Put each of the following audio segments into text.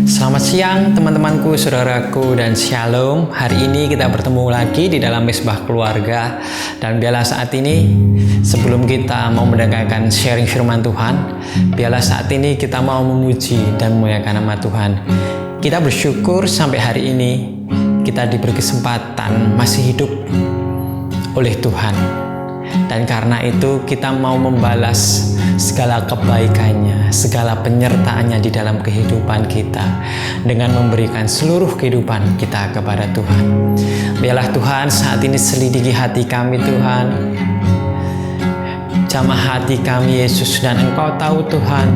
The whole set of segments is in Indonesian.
Selamat siang teman-temanku, saudaraku, dan shalom. Hari ini kita bertemu lagi di dalam Mesbah Keluarga. Dan biarlah saat ini, sebelum kita mau mendengarkan sharing firman Tuhan, biarlah saat ini kita mau memuji dan memuliakan nama Tuhan. Kita bersyukur sampai hari ini kita diberi kesempatan masih hidup oleh Tuhan. Dan karena itu kita mau membalas segala kebaikannya, segala penyertaannya di dalam kehidupan kita dengan memberikan seluruh kehidupan kita kepada Tuhan. Biarlah Tuhan saat ini selidiki hati kami Tuhan, jamah hati kami Yesus, dan Engkau tahu Tuhan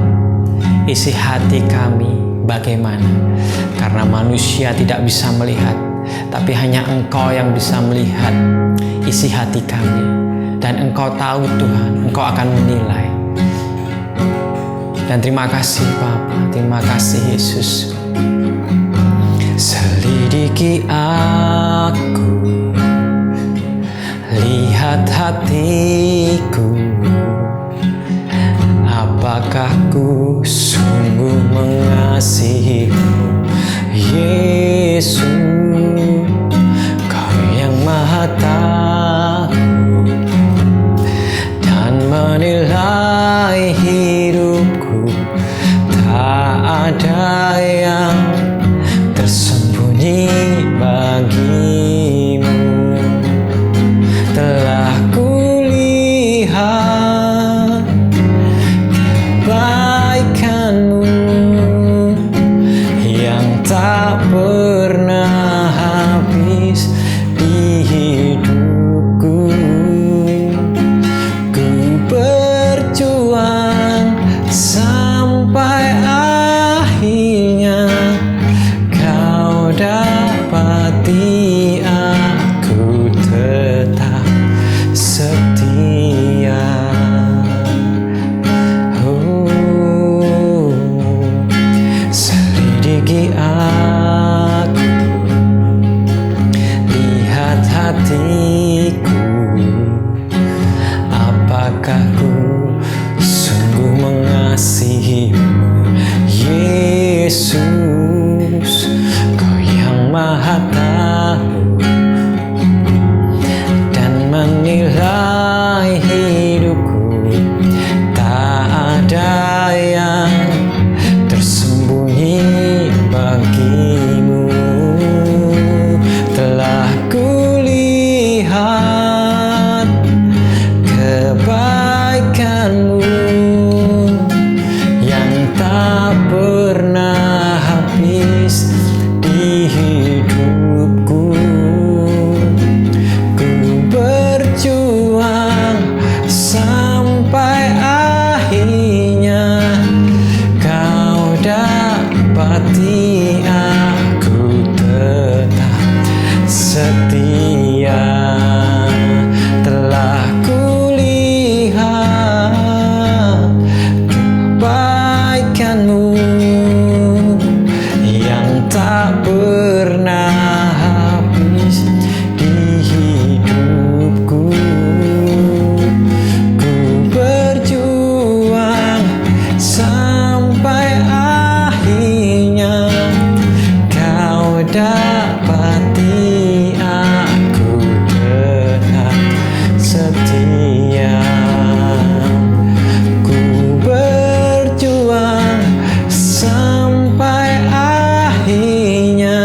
isi hati kami bagaimana. Karena manusia tidak bisa melihat, tapi hanya Engkau yang bisa melihat isi hati kami. Dan Engkau tahu Tuhan, Engkau akan menilai. Dan terima kasih Bapa, terima kasih Yesus. Selidiki aku, lihat hatiku, apakah ku sungguh mengasihimu, Yesus, Kau yang Maha Tahu dan menilai hidupku. Tak ada yang tersembunyi bagimu. Telah kulihat kebaikanmu yang tak pernah habis di hidupku. Ku berjuang sampai akhirnya Kau dapati aku tetap setia. Selidiki aku, lihat hatiku, apakah ku sungguh mengasihimu, Yesus, Kau yang Maha Tahu dan menilai hidupku. Tak ada yang tersembunyi bagimu. Telah kulihat kebaikanmu yang tak pernah habis di hidupku. Ku berjuang sampai akhirnya Kau dapati aku tetap setia. Telah kulihat kebaikanmu yang tak pernah habis di hidupku. Ku berjuang sampai akhirnya Kau dapati aku tetap setia. Ku berjuang sampai akhirnya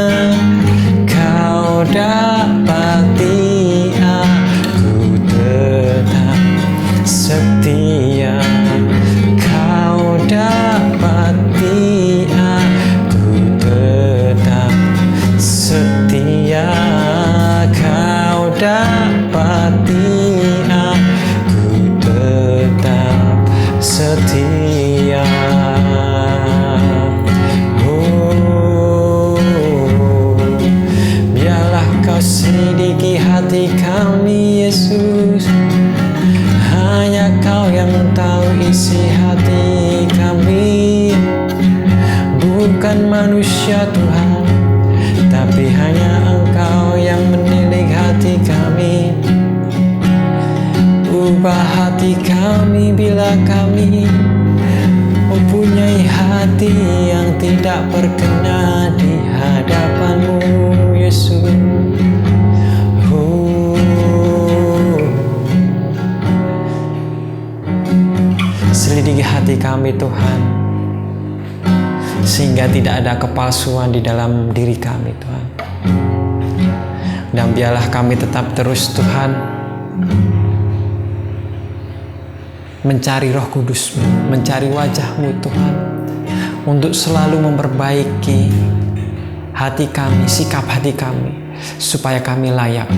Kau dapati aku tetap setia. Kau dapati aku tetap setia. Kau dapati aku tetap setia. Biarlah Kau selidiki hati kami Yesus. Hanya Kau yang tahu isi hati kami, bukan manusia Tuhan, tapi hanya Engkau yang menilik hati kami. Ubah hati kami bila kami mempunyai hati yang tidak berkenan hati kami Tuhan, sehingga tidak ada kepalsuan di dalam diri kami Tuhan. Dan biarlah kami tetap terus Tuhan mencari Roh Kudus-Mu, mencari wajah-Mu Tuhan, untuk selalu memperbaiki hati kami, sikap hati kami, supaya kami layak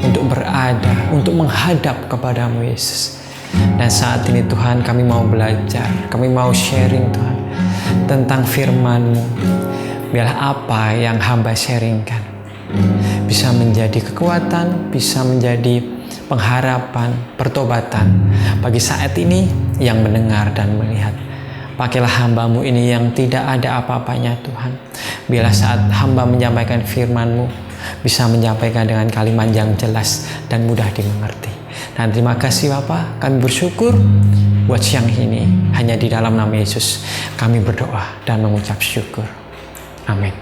untuk berada, untuk menghadap kepadamu Yesus. Dan saat ini Tuhan, kami mau belajar, kami mau sharing Tuhan tentang firman-Mu. Biarlah apa yang hamba sharingkan bisa menjadi kekuatan, bisa menjadi pengharapan, pertobatan bagi saat ini yang mendengar dan melihat. Pakailah hamba-Mu ini yang tidak ada apa-apanya Tuhan. Biarlah saat hamba menyampaikan firman-Mu, bisa menyampaikan dengan kalimat yang jelas dan mudah dimengerti. Dan terima kasih Bapa, kami bersyukur buat siang ini. Hanya di dalam nama Yesus kami berdoa dan mengucap syukur. Amin.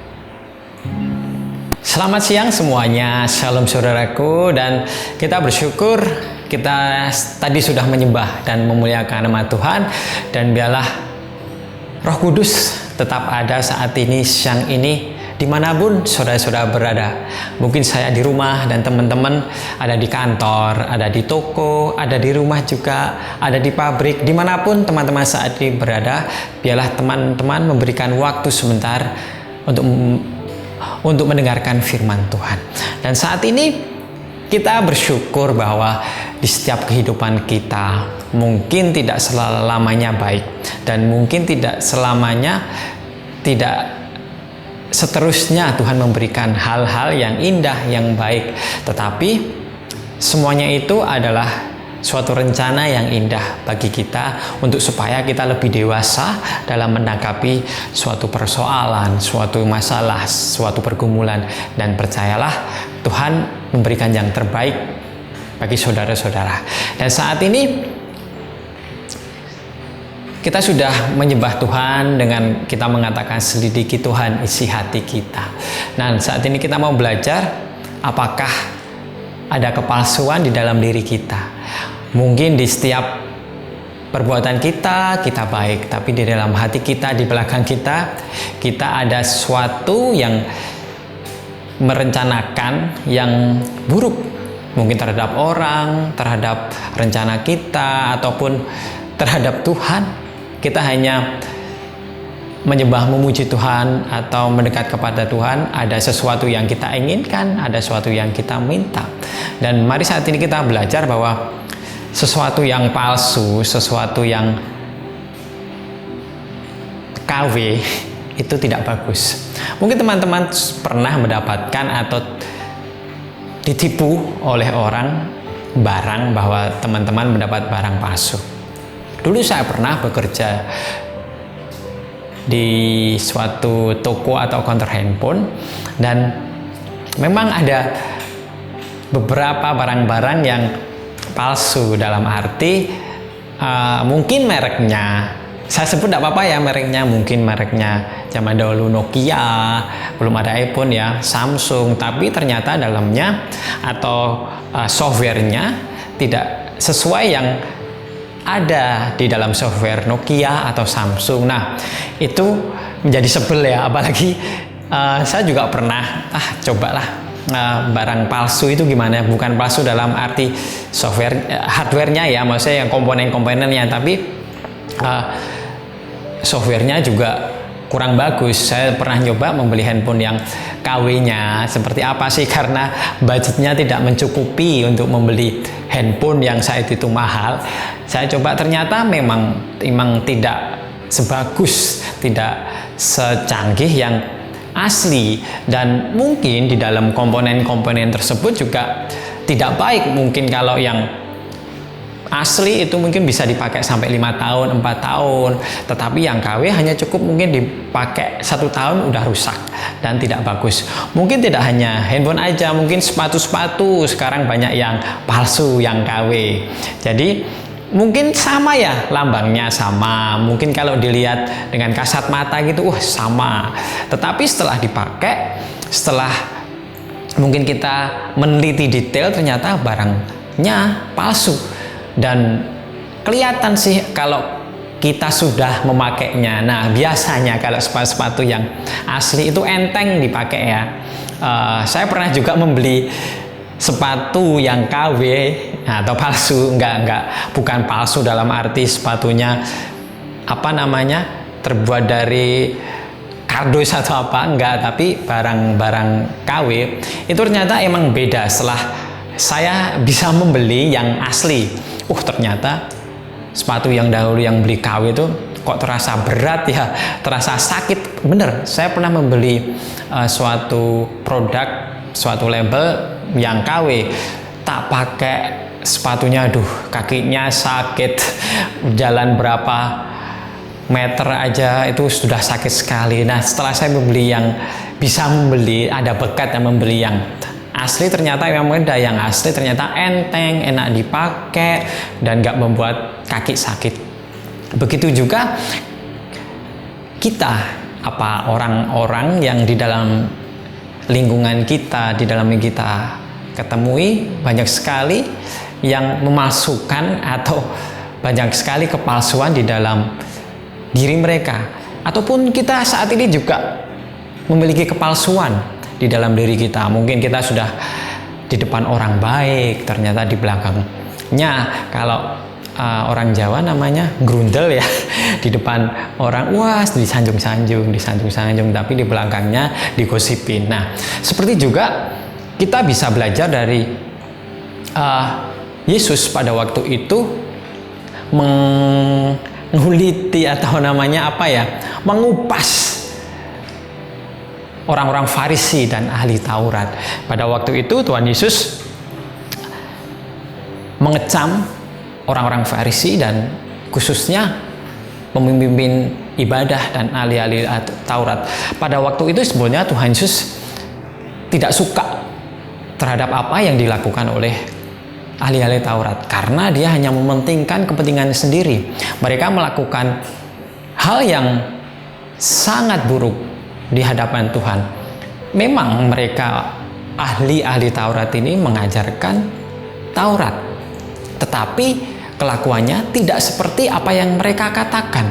Selamat siang semuanya, shalom saudaraku, dan kita bersyukur kita tadi sudah menyembah dan memuliakan nama Tuhan, dan biarlah Roh Kudus tetap ada saat ini, siang ini, dimanapun saudara-saudara berada. Mungkin saya di rumah dan teman-teman ada di kantor, ada di toko, ada di rumah juga, ada di pabrik, dimanapun teman-teman saat ini berada, biarlah teman-teman memberikan waktu sebentar untuk mendengarkan firman Tuhan. Dan saat ini kita bersyukur bahwa di setiap kehidupan kita mungkin tidak selamanya baik, dan mungkin tidak selamanya, tidak seterusnya Tuhan memberikan hal-hal yang indah, yang baik. Tetapi semuanya itu adalah suatu rencana yang indah bagi kita, untuk supaya kita lebih dewasa dalam menanggapi suatu persoalan, suatu masalah, suatu pergumulan. Dan percayalah, Tuhan memberikan yang terbaik bagi saudara-saudara. Dan saat ini kita sudah menyembah Tuhan dengan kita mengatakan selidiki Tuhan isi hati kita. Nah, saat ini kita mau belajar apakah ada kepalsuan di dalam diri kita. Mungkin di setiap perbuatan kita baik, tapi di dalam hati kita, di belakang kita ada sesuatu yang merencanakan yang buruk. Mungkin terhadap orang, terhadap rencana kita, ataupun terhadap Tuhan. Kita hanya menyembah, memuji Tuhan, atau mendekat kepada Tuhan, ada sesuatu yang kita inginkan, ada sesuatu yang kita minta. Dan mari saat ini kita belajar bahwa sesuatu yang palsu, sesuatu yang KW itu tidak bagus. Mungkin teman-teman pernah mendapatkan atau ditipu oleh orang barang, bahwa teman-teman mendapat barang palsu. Dulu saya pernah bekerja di suatu toko atau counter handphone, dan memang ada beberapa barang-barang yang palsu, dalam arti mungkin mereknya, saya sebut tidak apa-apa ya mereknya, mungkin mereknya zaman dahulu Nokia, belum ada iPhone ya, Samsung, tapi ternyata dalamnya atau softwarenya tidak sesuai yang ada di dalam software Nokia atau Samsung. Nah, itu menjadi sebel ya, apalagi saya juga pernah cobalah barang palsu itu gimana. Bukan palsu dalam arti software, hardwarenya ya, maksudnya yang komponen-komponennya, tapi softwarenya juga kurang bagus. Saya pernah nyoba membeli handphone yang KW-nya seperti apa sih, karena budgetnya tidak mencukupi untuk membeli handphone yang saat itu mahal. Saya coba, ternyata memang tidak sebagus, tidak secanggih yang asli, dan mungkin di dalam komponen-komponen tersebut juga tidak baik. Mungkin kalau yang asli itu mungkin bisa dipakai sampai 5 tahun, 4 tahun, tetapi yang KW hanya cukup mungkin dipakai 1 tahun udah rusak dan tidak bagus. Mungkin tidak hanya handphone aja, mungkin sepatu-sepatu sekarang banyak yang palsu, yang KW. Jadi mungkin sama ya, lambangnya sama, mungkin kalau dilihat dengan kasat mata gitu, sama. Tetapi setelah dipakai, setelah mungkin kita meneliti detail, ternyata barangnya palsu. Dan kelihatan sih kalau kita sudah memakainya. Nah, biasanya kalau sepatu yang asli itu enteng dipakai ya. Saya pernah juga membeli sepatu yang KW atau palsu, bukan palsu dalam arti sepatunya terbuat dari kardus atau apa, enggak, tapi barang-barang KW itu ternyata emang beda. Setelah saya bisa membeli yang asli, ternyata sepatu yang dahulu yang beli KW itu kok terasa berat ya, terasa sakit. Bener, saya pernah membeli suatu produk, suatu label yang KW, tak pakai sepatunya, kakinya sakit, jalan berapa meter aja itu sudah sakit sekali. Nah, setelah saya ada bekat yang membeli yang asli, ternyata memang beda. Yang asli ternyata enteng, enak dipakai, dan nggak membuat kaki sakit. Begitu juga kita, orang-orang yang di dalam lingkungan kita, di dalam yang kita ketemui, banyak sekali yang memasukkan atau banyak sekali kepalsuan di dalam diri mereka. Ataupun kita saat ini juga memiliki kepalsuan di dalam diri kita. Mungkin kita sudah di depan orang baik, ternyata di belakangnya, kalau orang Jawa namanya grundel ya, di depan orang disanjung-sanjung, tapi di belakangnya digosipin. Nah, seperti juga kita bisa belajar dari Yesus pada waktu itu menghuliti atau mengupas orang-orang Farisi dan ahli Taurat. Pada waktu itu Tuhan Yesus mengecam orang-orang Farisi dan khususnya pemimpin ibadah dan ahli-ahli Taurat. Pada waktu itu sebenarnya Tuhan Yesus tidak suka terhadap apa yang dilakukan oleh ahli-ahli Taurat, karena dia hanya mementingkan kepentingan sendiri. Mereka melakukan hal yang sangat buruk di hadapan Tuhan. Memang mereka ahli-ahli Taurat ini mengajarkan Taurat, tetapi kelakuannya tidak seperti apa yang mereka katakan.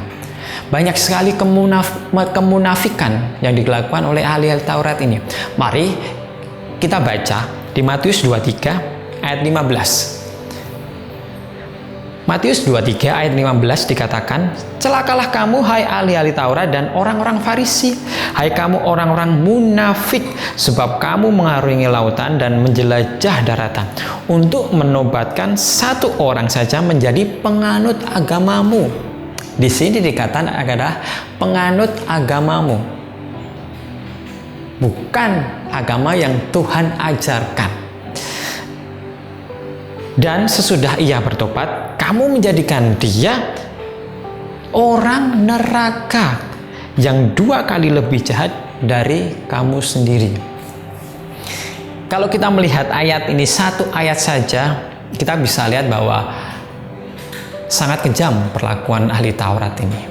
Banyak sekali kemunafikan yang dilakukan oleh ahli Taurat ini. Mari kita baca di Matius 23 ayat 15. Matius 23 ayat 15 dikatakan, "Celakalah kamu hai ahli-ahli Taurat dan orang-orang Farisi, hai kamu orang-orang munafik, sebab kamu mengarungi lautan dan menjelajah daratan untuk menobatkan satu orang saja menjadi penganut agamamu." Di sini dikatakan adalah penganut agamamu, bukan agama yang Tuhan ajarkan. Dan sesudah ia bertobat, kamu menjadikan dia orang neraka yang 2 kali lebih jahat dari kamu sendiri. Kalau kita melihat ayat ini, satu ayat saja, kita bisa lihat bahwa sangat kejam perlakuan ahli Taurat ini.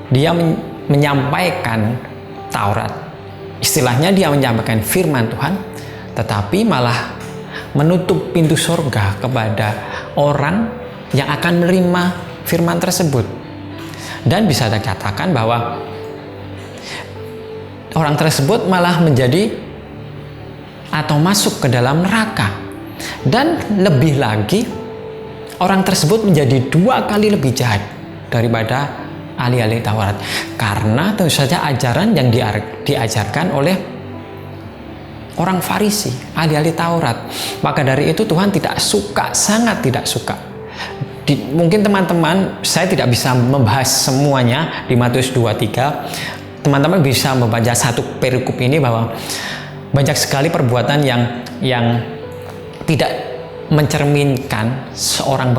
Dia menyampaikan Taurat, istilahnya dia menyampaikan firman Tuhan, tetapi malah menutup pintu surga kepada orang yang akan menerima firman tersebut. Dan bisa dikatakan bahwa orang tersebut malah menjadi atau masuk ke dalam neraka. Dan lebih lagi, orang tersebut menjadi 2 kali lebih jahat daripada ahli-ahli Taurat, karena tentu saja ajaran yang diajarkan oleh orang Farisi, ahli-ahli Taurat. Maka dari itu Tuhan tidak suka, sangat tidak suka. Mungkin teman-teman, saya tidak bisa membahas semuanya di Matius 23. Teman-teman bisa membaca satu perikop ini bahwa banyak sekali perbuatan yang tidak mencerminkan seorang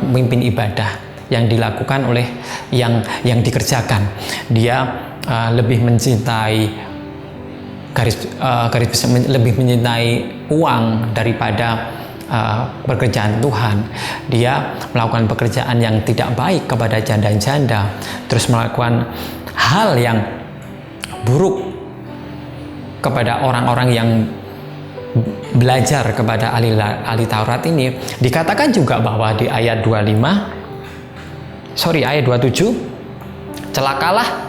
pemimpin ibadah yang dilakukan oleh yang dikerjakan. Dia lebih mencintai lebih mencintai uang daripada pekerjaan Tuhan. Dia melakukan pekerjaan yang tidak baik kepada janda-janda, terus melakukan hal yang buruk kepada orang-orang yang belajar kepada ahli Taurat ini, dikatakan juga bahwa di ayat 27, celakalah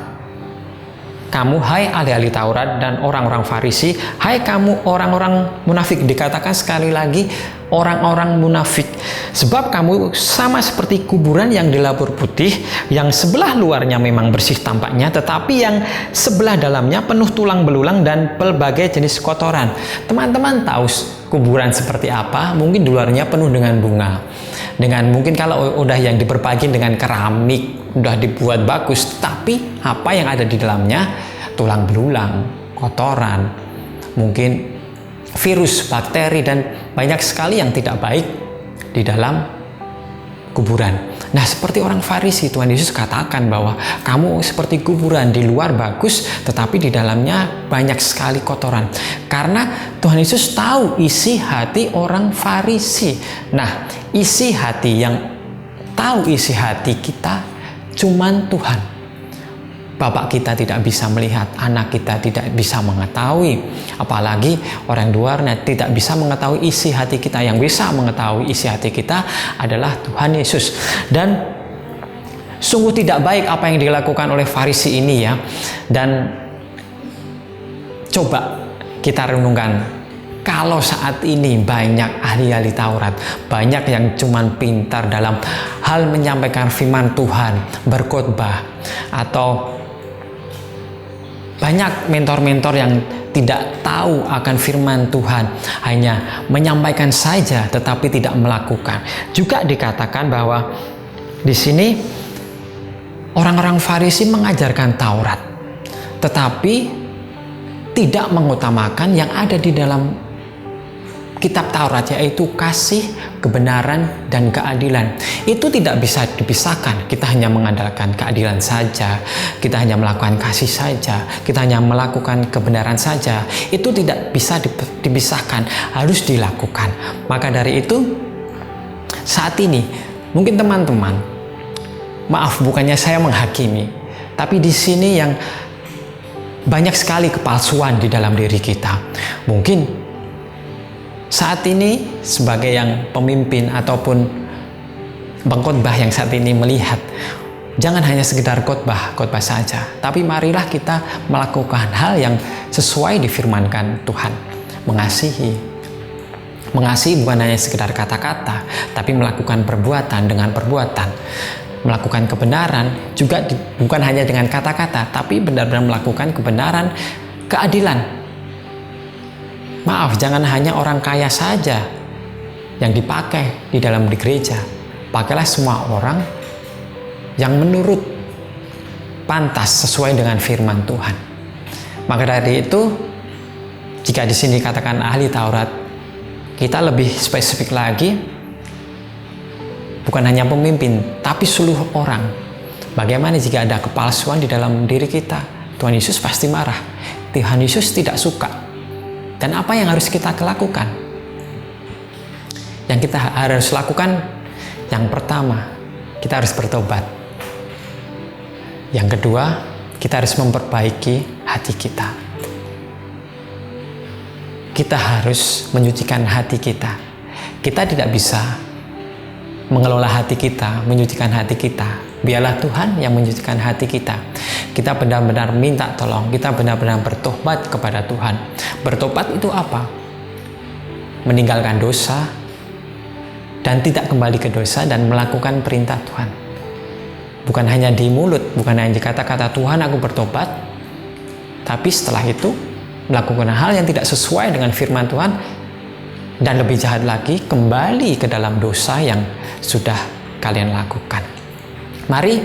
kamu, hai ahli-ahli Taurat dan orang-orang Farisi, hai kamu orang-orang munafik. Dikatakan sekali lagi, orang-orang munafik. Sebab kamu sama seperti kuburan yang dilapur putih, yang sebelah luarnya memang bersih tampaknya, tetapi yang sebelah dalamnya penuh tulang belulang dan pelbagai jenis kotoran. Teman-teman tahu kuburan seperti apa? Mungkin di luarnya penuh dengan bunga. Dengan mungkin kalau udah yang diperbaiki dengan keramik, udah dibuat bagus, tapi apa yang ada di dalamnya? Tulang belulang, kotoran, mungkin virus, bakteri, dan banyak sekali yang tidak baik di dalam kuburan. Nah, seperti orang Farisi, Tuhan Yesus katakan bahwa kamu seperti kuburan, di luar bagus, tetapi di dalamnya banyak sekali kotoran. Karena Tuhan Yesus tahu isi hati orang Farisi. Nah, isi hati, yang tahu isi hati kita cuman Tuhan. Bapak kita tidak bisa melihat, anak kita tidak bisa mengetahui, apalagi orang luarnya tidak bisa mengetahui isi hati kita. Yang bisa mengetahui isi hati kita adalah Tuhan Yesus. Dan sungguh tidak baik apa yang dilakukan oleh Farisi ini ya. Dan coba kita renungkan, kalau saat ini banyak ahli-ahli Taurat, banyak yang cuman pintar dalam hal menyampaikan firman Tuhan, berkhotbah, atau banyak mentor-mentor yang tidak tahu akan firman Tuhan, hanya menyampaikan saja tetapi tidak melakukan. Juga dikatakan bahwa di sini orang-orang Farisi mengajarkan Taurat, tetapi tidak mengutamakan yang ada di dalam kitab Taurat, yaitu kasih, kebenaran, dan keadilan. Itu tidak bisa dipisahkan. Kita hanya mengandalkan keadilan saja, kita hanya melakukan kasih saja, kita hanya melakukan kebenaran saja. Itu tidak bisa dipisahkan, harus dilakukan. Maka dari itu, saat ini mungkin teman-teman, maaf bukannya saya menghakimi, tapi di sini yang banyak sekali kepalsuan di dalam diri kita. Mungkin saat ini sebagai yang pemimpin ataupun pengkhotbah yang saat ini melihat, jangan hanya sekedar khotbah saja, tapi marilah kita melakukan hal yang sesuai difirmankan Tuhan. Mengasihi bukan hanya sekedar kata-kata, tapi melakukan perbuatan dengan perbuatan. Melakukan kebenaran juga bukan hanya dengan kata-kata, tapi benar-benar melakukan kebenaran, keadilan. Maaf, jangan hanya orang kaya saja yang dipakai di dalam di gereja. Pakailah semua orang yang menurut pantas sesuai dengan firman Tuhan. Maka dari itu, jika di sini katakan ahli Taurat, kita lebih spesifik lagi, bukan hanya pemimpin, tapi seluruh orang. Bagaimana jika ada kepalsuan di dalam diri kita? Tuhan Yesus pasti marah. Tuhan Yesus tidak suka. Dan apa yang harus kita lakukan? Yang kita harus lakukan, yang pertama, kita harus bertobat. Yang kedua, kita harus memperbaiki hati kita. Kita harus menyucikan hati kita. Kita tidak bisa mengelola hati kita, menyucikan hati kita. Biarlah Tuhan yang menyucikan hati kita. Kita benar-benar minta tolong, kita benar-benar bertobat kepada Tuhan. Bertobat itu apa? Meninggalkan dosa dan tidak kembali ke dosa dan melakukan perintah Tuhan. Bukan hanya di mulut, bukan hanya di kata-kata Tuhan aku bertobat, tapi setelah itu melakukan hal yang tidak sesuai dengan firman Tuhan, dan lebih jahat lagi, kembali ke dalam dosa yang sudah kalian lakukan. Mari,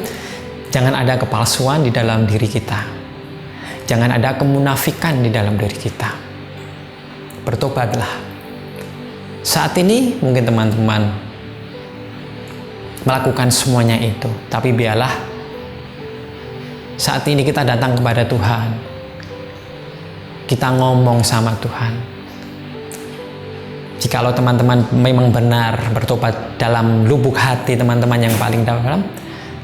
jangan ada kepalsuan di dalam diri kita. Jangan ada kemunafikan di dalam diri kita. Bertobatlah. Saat ini mungkin teman-teman melakukan semuanya itu, tapi biarlah saat ini kita datang kepada Tuhan. Kita ngomong sama Tuhan. Jikalau teman-teman memang benar bertobat dalam lubuk hati teman-teman yang paling dalam,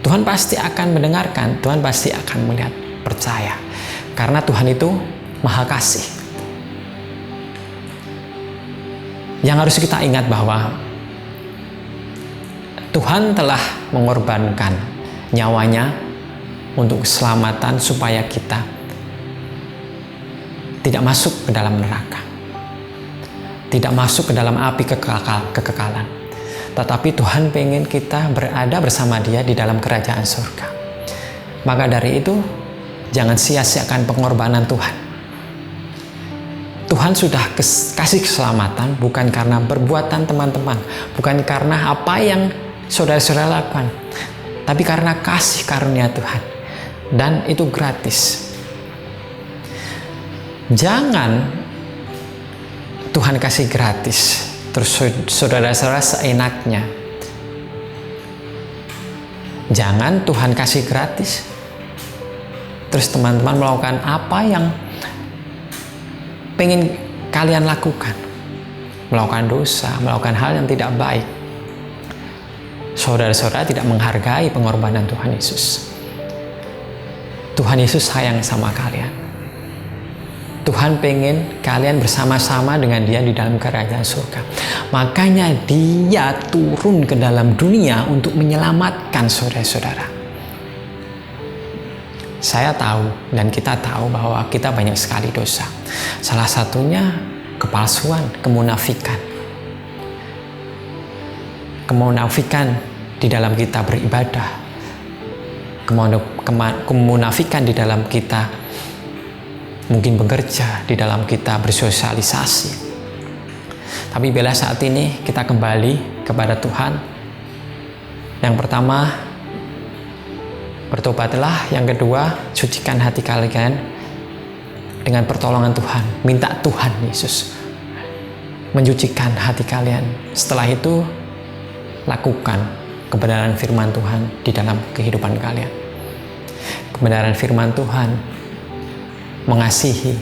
Tuhan pasti akan mendengarkan, Tuhan pasti akan melihat, percaya. Karena Tuhan itu Maha Kasih. Yang harus kita ingat bahwa Tuhan telah mengorbankan nyawanya untuk keselamatan supaya kita tidak masuk ke dalam neraka, tidak masuk ke dalam api kekekalan. Tetapi Tuhan pengen kita berada bersama Dia di dalam kerajaan surga. Maka dari itu, jangan sia-siakan pengorbanan Tuhan. Tuhan sudah kasih keselamatan bukan karena perbuatan teman-teman, bukan karena apa yang saudara-saudara lakukan, tapi karena kasih karunia Tuhan. Dan itu gratis. Jangan Tuhan kasih gratis, terus saudara-saudara seenaknya. Jangan Tuhan kasih gratis, terus teman-teman melakukan apa yang pengen kalian lakukan. Melakukan dosa, melakukan hal yang tidak baik. Saudara-saudara tidak menghargai pengorbanan Tuhan Yesus. Tuhan Yesus sayang sama kalian. Tuhan pengen kalian bersama-sama dengan Dia di dalam kerajaan surga. Makanya Dia turun ke dalam dunia untuk menyelamatkan saudara-saudara. Saya tahu dan kita tahu bahwa kita banyak sekali dosa. Salah satunya kepalsuan, kemunafikan. Kemunafikan di dalam kita beribadah. Kemunafikan di dalam kita mungkin bekerja, di dalam kita bersosialisasi. Tapi bila saat ini kita kembali kepada Tuhan, yang pertama bertobatlah, yang kedua sucikan hati kalian dengan pertolongan Tuhan. Minta Tuhan Yesus mencucikan hati kalian. Setelah itu lakukan kebenaran firman Tuhan di dalam kehidupan kalian. Kebenaran firman Tuhan mengasihi,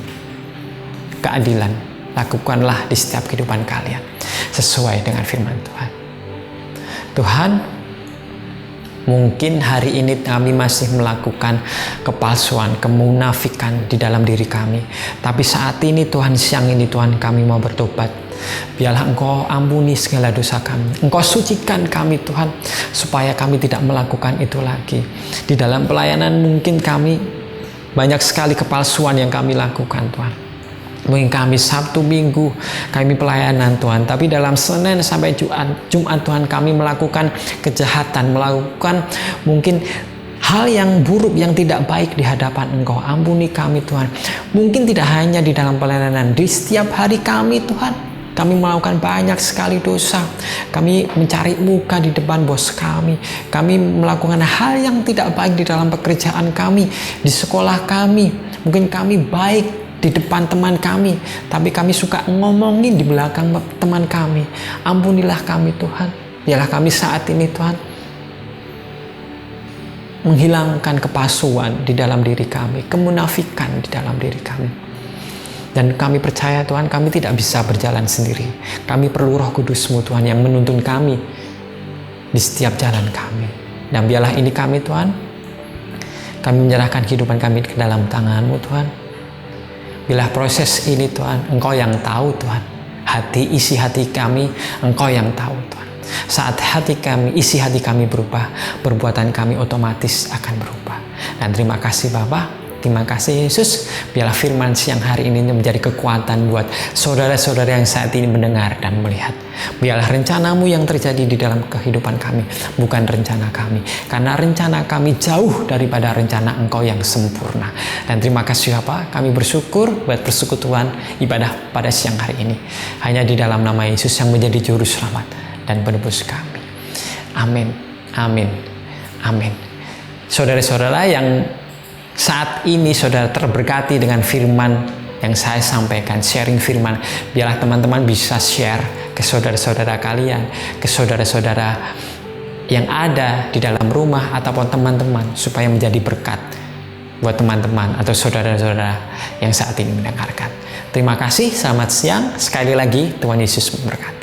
keadilan, lakukanlah di setiap kehidupan kalian sesuai dengan firman Tuhan. Tuhan, mungkin hari ini kami masih melakukan kepalsuan, kemunafikan di dalam diri kami. Tapi saat ini Tuhan, siang ini Tuhan, kami mau bertobat. Biarlah Engkau ampuni segala dosa kami. Engkau sucikan kami Tuhan, supaya kami tidak melakukan itu lagi. Di dalam pelayanan mungkin kami banyak sekali kepalsuan yang kami lakukan Tuhan. Mungkin kami Sabtu Minggu kami pelayanan Tuhan, tapi dalam Senin sampai Jumat Tuhan kami melakukan kejahatan, melakukan mungkin hal yang buruk, yang tidak baik di hadapan Engkau. Ampuni kami Tuhan. Mungkin tidak hanya di dalam pelayanan, di setiap hari kami Tuhan, kami melakukan banyak sekali dosa. Kami mencari muka di depan bos kami. Kami melakukan hal yang tidak baik di dalam pekerjaan kami, di sekolah kami. Mungkin kami baik di depan teman kami, tapi kami suka ngomongin di belakang teman kami. Ampunilah kami Tuhan. Biarlah kami saat ini Tuhan menghilangkan kepalsuan di dalam diri kami, kemunafikan di dalam diri kami. Dan kami percaya Tuhan, kami tidak bisa berjalan sendiri. Kami perlu Roh Kudus-Mu Tuhan yang menuntun kami di setiap jalan kami. Dan biarlah ini kami Tuhan, kami menyerahkan kehidupan kami ke dalam tangan-Mu Tuhan. Bila proses ini Tuhan, Engkau yang tahu Tuhan. Isi hati kami, Engkau yang tahu Tuhan. Saat isi hati kami berubah, perbuatan kami otomatis akan berubah. Dan terima kasih Bapa. Terima kasih Yesus, biarlah firman siang hari ini menjadi kekuatan buat saudara-saudara yang saat ini mendengar dan melihat. Biarlah rencana-Mu yang terjadi di dalam kehidupan kami, bukan rencana kami. Karena rencana kami jauh daripada rencana Engkau yang sempurna. Dan terima kasih Bapa, kami bersyukur buat persekutuan ibadah pada siang hari ini. Hanya di dalam nama Yesus yang menjadi juru selamat dan penebus kami. Amin, amin, amin. Saudara-saudara yang saat ini saudara terberkati dengan firman yang saya sampaikan, sharing firman, biarlah teman-teman bisa share ke saudara-saudara kalian, ke saudara-saudara yang ada di dalam rumah ataupun teman-teman, supaya menjadi berkat buat teman-teman atau saudara-saudara yang saat ini mendengarkan. Terima kasih, selamat siang, sekali lagi Tuhan Yesus memberkati.